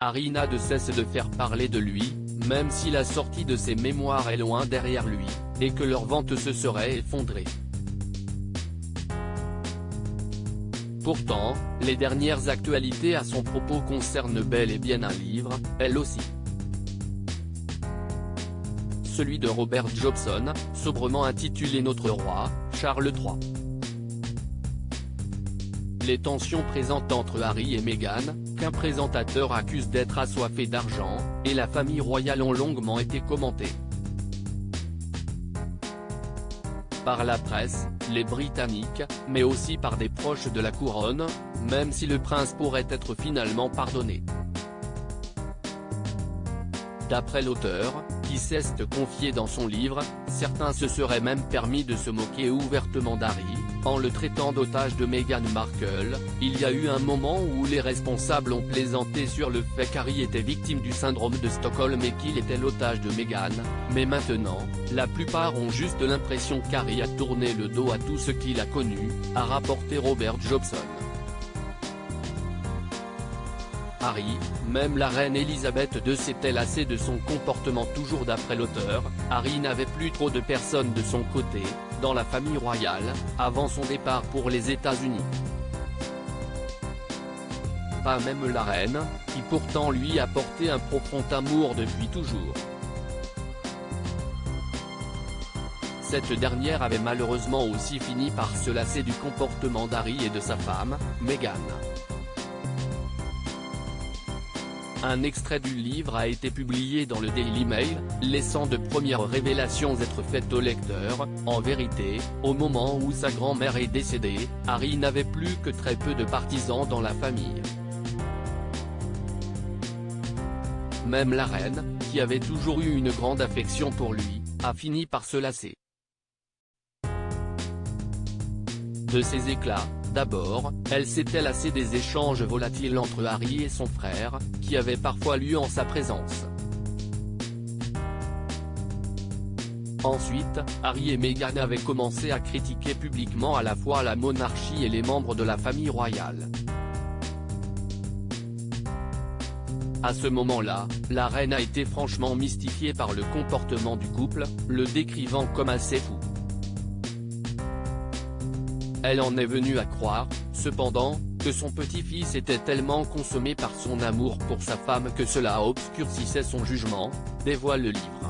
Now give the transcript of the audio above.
Harry n'a de cesse de faire parler de lui, même si la sortie de ses mémoires est loin derrière lui, et que leur vente se serait effondrée. Pourtant, les dernières actualités à son propos concernent bel et bien un livre, elle aussi. Celui de Robert Jobson, sobrement intitulé Notre Roi, Charles III. Les tensions présentes entre Harry et Meghan, qu'un présentateur accuse d'être assoiffé d'argent, et la famille royale ont longuement été commentées. Par la presse, les Britanniques, mais aussi par des proches de la couronne, même si le prince pourrait être finalement pardonné. D'après l'auteur, qui cesse de confier dans son livre, certains se seraient même permis de se moquer ouvertement d'Harry, en le traitant d'otage de Meghan Markle. Il y a eu un moment où les responsables ont plaisanté sur le fait qu'Harry était victime du syndrome de Stockholm et qu'il était l'otage de Meghan, mais maintenant, la plupart ont juste l'impression qu'Harry a tourné le dos à tout ce qu'il a connu, a rapporté Robert Jobson. Harry, même la reine Elisabeth II s'était lassée de son comportement. Toujours d'après l'auteur, Harry n'avait plus trop de personnes de son côté, dans la famille royale, avant son départ pour les États-Unis. Pas même la reine, qui pourtant lui apportait un profond amour depuis toujours. Cette dernière avait malheureusement aussi fini par se lasser du comportement d'Harry et de sa femme, Meghan. Un extrait du livre a été publié dans le Daily Mail, laissant de premières révélations être faites au lecteur. En vérité, au moment où sa grand-mère est décédée, Harry n'avait plus que très peu de partisans dans la famille. Même la reine, qui avait toujours eu une grande affection pour lui, a fini par se lasser de ses éclats. D'abord, elle s'était lassée des échanges volatiles entre Harry et son frère, qui avaient parfois lieu en sa présence. Ensuite, Harry et Meghan avaient commencé à critiquer publiquement à la fois la monarchie et les membres de la famille royale. À ce moment-là, la reine a été franchement mystifiée par le comportement du couple, le décrivant comme assez fou. Elle en est venue à croire, cependant, que son petit-fils était tellement consommé par son amour pour sa femme que cela obscurcissait son jugement, dévoile le livre.